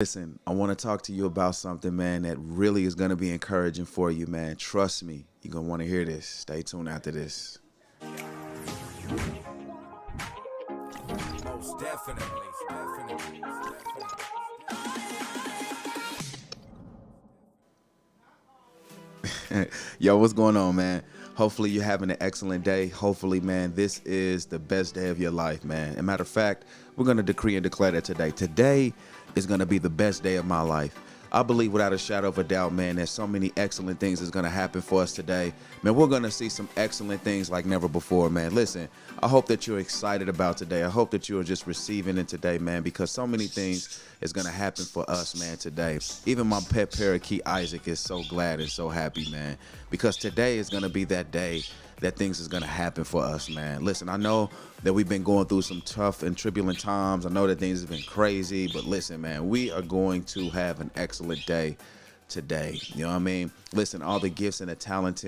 Listen, I want to talk to you about something, man, that really is going to be encouraging for you, man. Trust me, you're going to want to hear this. Stay tuned after this. Most definitely. Yo, what's going on, man? Hopefully, you're having an excellent day. Hopefully, man, this is the best day of your life, man. As a matter of fact, we're going to decree and declare that today. Today is going to be the best day of my life. I believe without a shadow of a doubt, man, that so many excellent things is going to happen for us today. Man, we're going to see some excellent things like never before, man. Listen, I hope that you're excited about today. I hope that you are just receiving it today, man, because so many things is going to happen for us, man, today. Even my pet parakeet, Isaac, is so glad and so happy, man, because today is going to be that day that things is going to happen for us, man. Listen, I know that we've been going through some tough and turbulent times. I know that things have been crazy, but listen, man, we are going to have an excellent day today. You know what I mean? Listen, all the gifts and the talents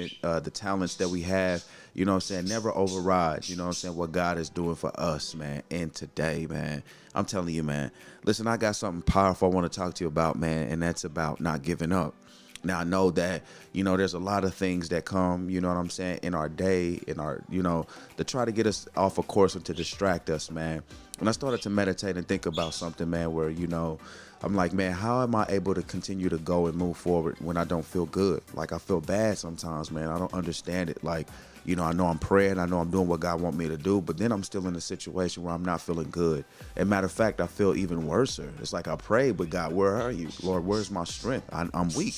that we have, you know what I'm saying, never override, you know what I'm saying, what God is doing for us, man, and today, man. I'm telling you, man. Listen, I got something powerful I want to talk to you about, man, and that's about not giving up. Now, I know that, there's a lot of things that come, you know what I'm saying, in our day, to try to get us off a course and to distract us, man. When I started to meditate and think about something, man, where, I'm like, man, how am I able to continue to go and move forward when I don't feel good? Like, I feel bad sometimes, man. I don't understand it. Like, I know I'm praying, I know I'm doing what God wants me to do, but then I'm still in a situation where I'm not feeling good. As a matter of fact, I feel even worse. It's like I prayed, but God, where are you? Lord, where's my strength? I'm weak.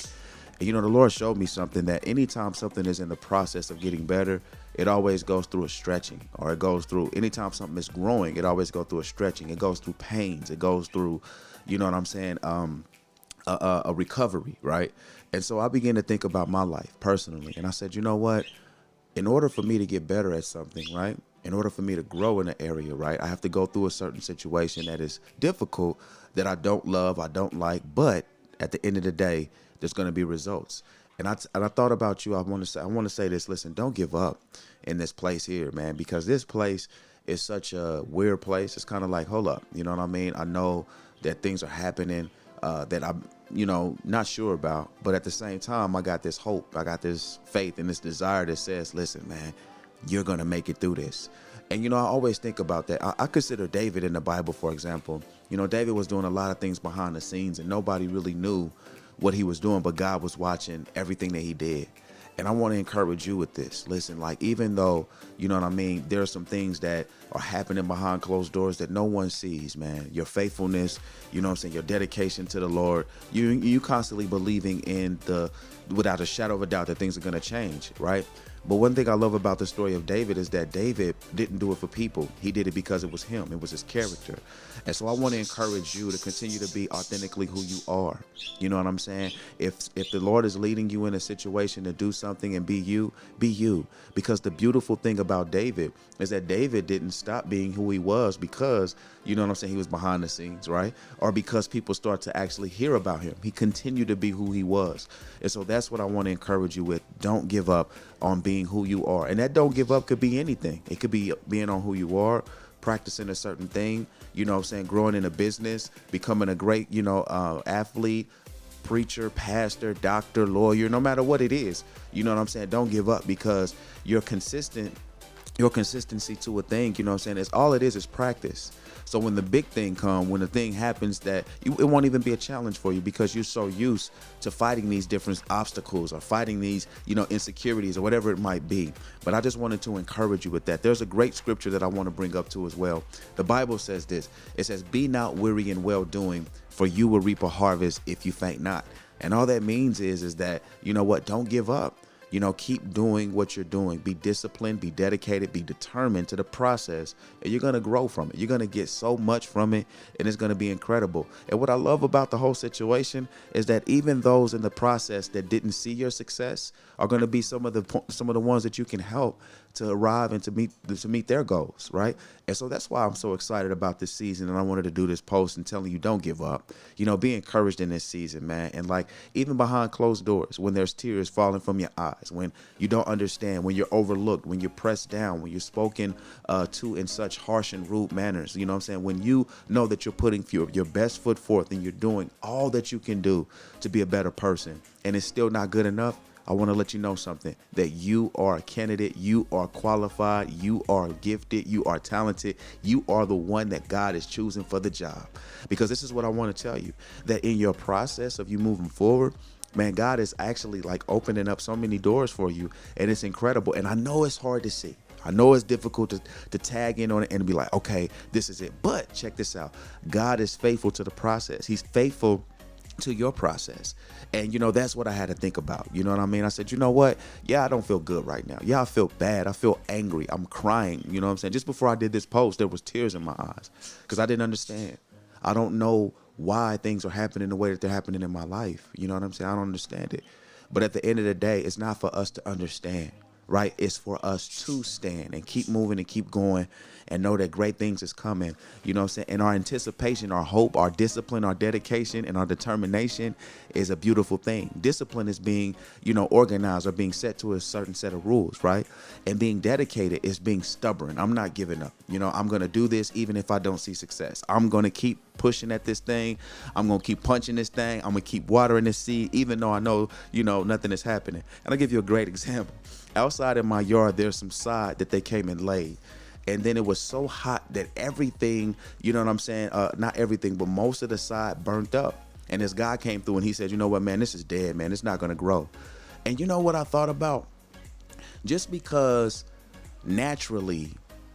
And, the Lord showed me something that anytime something is in the process of getting better, it always goes through a stretching, or it goes through, anytime something is growing, it always goes through a stretching. It goes through pains. It goes through, you know what I'm saying, a recovery, right? And so I began to think about my life personally. And I said, you know what? In order for me to get better at something, right? In order for me to grow in an area, right? I have to go through a certain situation that is difficult, that I don't love, I don't like, but at the end of the day, there's going to be results. And I thought about you. I want to say this. Listen, don't give up in this place here, man, because this place is such a weird place. It's kind of like, hold up, you know what I mean? I know that things are happening that I'm, not sure about, but at the same time, I got this hope, I got this faith and this desire that says, listen, man, you're going to make it through this. And, I always think about that. I consider David in the Bible, for example. David was doing a lot of things behind the scenes and nobody really knew what he was doing, but God was watching everything that he did. And I want to encourage you with this. Listen, like, even though, you know what I mean, there are some things that are happening behind closed doors that no one sees, man. Your faithfulness, you know what I'm saying, your dedication to the Lord, you constantly believing in without a shadow of a doubt that things are going to change, right? But one thing I love about the story of David is that David didn't do it for people. He did it because it was him. It was his character. And so I want to encourage you to continue to be authentically who you are. You know what I'm saying? If the Lord is leading you in a situation to do something and be you, be you. Because the beautiful thing about David is that David didn't stop being who he was because, you know what I'm saying, he was behind the scenes, right? Or because people start to actually hear about him. He continued to be who he was. And so that's what I want to encourage you with. Don't give up on being who you are. And that don't give up could be anything. It could be being on who you are, practicing a certain thing, you know what I'm saying, growing in a business, becoming a great, athlete, preacher, pastor, doctor, lawyer, no matter what it is. You know what I'm saying? Don't give up because you're consistent. Your consistency to a thing, you know what I'm saying, is all it is practice. So when the big thing comes, when the thing happens, it won't even be a challenge for you because you're so used to fighting these different obstacles or fighting these, insecurities or whatever it might be. But I just wanted to encourage you with that. There's a great scripture that I want to bring up too as well. The Bible says this. It says, "Be not weary in well doing, for you will reap a harvest if you faint not." And all that means is that, don't give up. Keep doing what you're doing. Be disciplined, be dedicated, be determined to the process, and you're going to grow from it. You're going to get so much from it, and it's going to be incredible. And what I love about the whole situation is that even those in the process that didn't see your success are going to be some of the ones that you can help to arrive and to meet their goals, right? And so that's why I'm so excited about this season, and I wanted to do this post and telling you don't give up. Be encouraged in this season, man. And like even behind closed doors, when there's tears falling from your eyes, when you don't understand, when you're overlooked, when you're pressed down, when you're spoken to in such harsh and rude manners, you know what I'm saying? When you know that you're putting your best foot forth and you're doing all that you can do to be a better person, and it's still not good enough, I want to let you know something, that you are a candidate, you are qualified, you are gifted, you are talented, you are the one that God is choosing for the job. Because this is what I want to tell you, that in your process of you moving forward, man, God is actually like opening up so many doors for you, and it's incredible. And I know it's hard to see. I know it's difficult to tag in on it and be like, okay, this is it. But check this out. God is faithful to the process. He's faithful to your process. And that's what I had to think about. You know what I mean? I said, you know what? Yeah, I don't feel good right now. Yeah, I feel bad. I feel angry. I'm crying. You know what I'm saying? Just before I did this post, there was tears in my eyes because I didn't understand. I don't know why things are happening the way that they're happening in my life. You know what I'm saying? I don't understand it. But at the end of the day, it's not for us to understand, right? It's for us to stand and keep moving and keep going and know that great things is coming. You know what I'm saying? And our anticipation, our hope, our discipline, our dedication, and our determination is a beautiful thing. Discipline is being, organized or being set to a certain set of rules, right? And being dedicated is being stubborn. I'm not giving up. I'm going to do this even if I don't see success. I'm going to keep pushing at this thing. I'm going to keep punching this thing. I'm going to keep watering this seed, even though I know, nothing is happening. And I'll give you a great example. Outside in my yard, there's some sod that they came and laid. And then it was so hot that everything, you know what I'm saying? Not everything, but most of the side burnt up. And this guy came through and he said, you know what, man, this is dead, man. It's not going to grow. And you know what I thought about? Just because naturally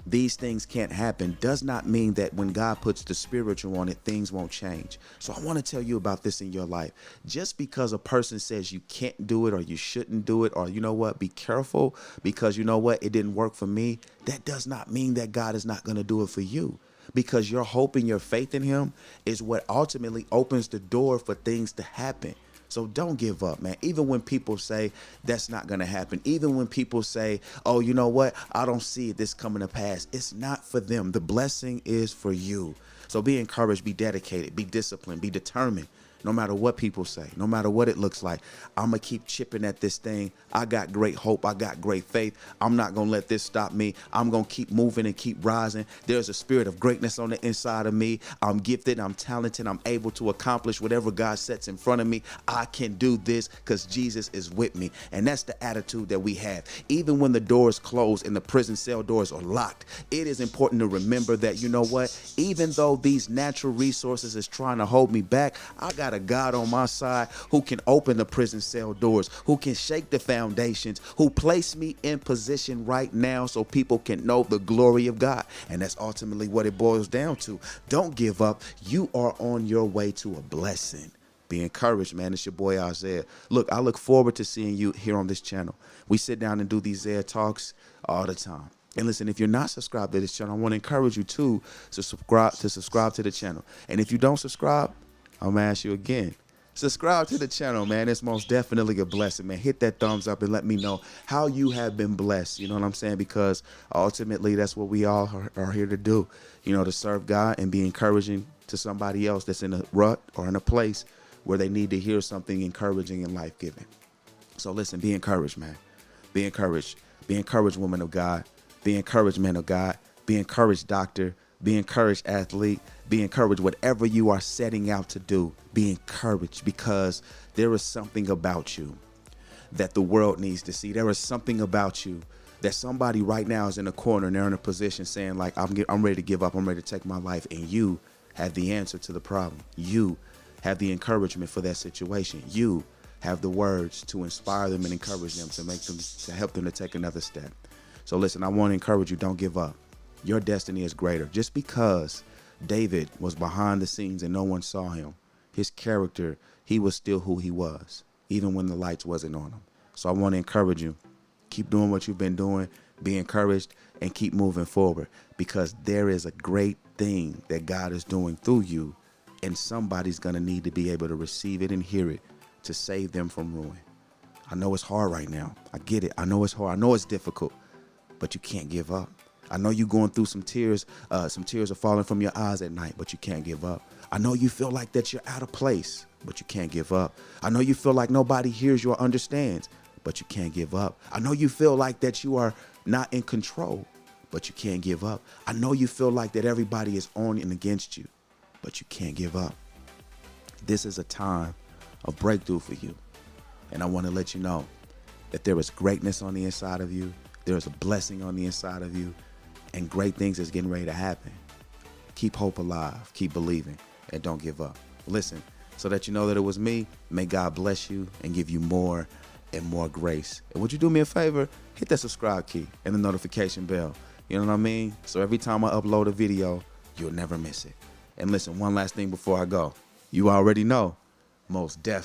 these things can't happen does not mean that when God puts the spiritual on it, things won't change. So I want to tell you about this in your life. Just because a person says you can't do it or you shouldn't do it, or you know what, be careful because you know what, it didn't work for me. That does not mean that God is not going to do it for you, because your hope and your faith in him is what ultimately opens the door for things to happen. So don't give up, man. Even when people say that's not going to happen, even when people say, oh, you know what, I don't see this coming to pass. It's not for them. The blessing is for you. So be encouraged, be dedicated, be disciplined, be determined. No matter what people say, no matter what it looks like, I'm going to keep chipping at this thing. I got great hope. I got great faith. I'm not going to let this stop me. I'm going to keep moving and keep rising. There's a spirit of greatness on the inside of me. I'm gifted. I'm talented. I'm able to accomplish whatever God sets in front of me. I can do this because Jesus is with me. And that's the attitude that we have. Even when the doors close and the prison cell doors are locked, it is important to remember that, you know what, even though these natural resources is trying to hold me back, I got a God on my side who can open the prison cell doors, who can shake the foundations, who placed me in position right now so people can know the glory of God. And that's ultimately what it boils down to. Don't give up. You are on your way to a blessing. Be encouraged, man. It's your boy Isaiah. Look, I look forward to seeing you here on this channel. We sit down and do these Zaya talks all the time. And listen, if you're not subscribed to this channel, I want to encourage you to subscribe to the channel. And if you don't subscribe, I'm going to ask you again. Subscribe to the channel, man. It's most definitely a blessing, man. Hit that thumbs up and let me know how you have been blessed. You know what I'm saying? Because ultimately, that's what we all are here to do, to serve God and be encouraging to somebody else that's in a rut or in a place where they need to hear something encouraging and life-giving. So listen, be encouraged, man. Be encouraged. Be encouraged, woman of God. Be encouraged, man of God. Be encouraged, doctor. Be encouraged, athlete. Be encouraged, whatever you are setting out to do. Be encouraged, because there is something about you that the world needs to see. There is something about you that somebody right now is in a corner and they're in a position saying, like, I'm ready to give up. I'm ready to take my life. And you have the answer to the problem. You have the encouragement for that situation. You have the words to inspire them and encourage them, to help them to take another step. So listen, I want to encourage you. Don't give up. Your destiny is greater. Just because David was behind the scenes and no one saw him, his character, he was still who he was, even when the lights wasn't on him. So I want to encourage you. Keep doing what you've been doing. Be encouraged and keep moving forward, because there is a great thing that God is doing through you, and somebody's going to need to be able to receive it and hear it to save them from ruin. I know it's hard right now. I get it. I know it's hard. I know it's difficult. but you can't give up. I know you're going through some tears are falling from your eyes at night, but you can't give up. I know you feel like that you're out of place, but you can't give up. I know you feel like nobody hears you or understands, but you can't give up. I know you feel like that you are not in control, but you can't give up. I know you feel like that everybody is on and against you, but you can't give up. This is a time of breakthrough for you. And I want to let you know that there is greatness on the inside of you. There is a blessing on the inside of you, and great things is getting ready to happen. Keep hope alive, keep believing, and don't give up. Listen, so that you know that it was me, may God bless you and give you more and more grace. And would you do me a favor? Hit that subscribe key and the notification bell. You know what I mean? So every time I upload a video, you'll never miss it. And listen, one last thing before I go. You already know, most definitely.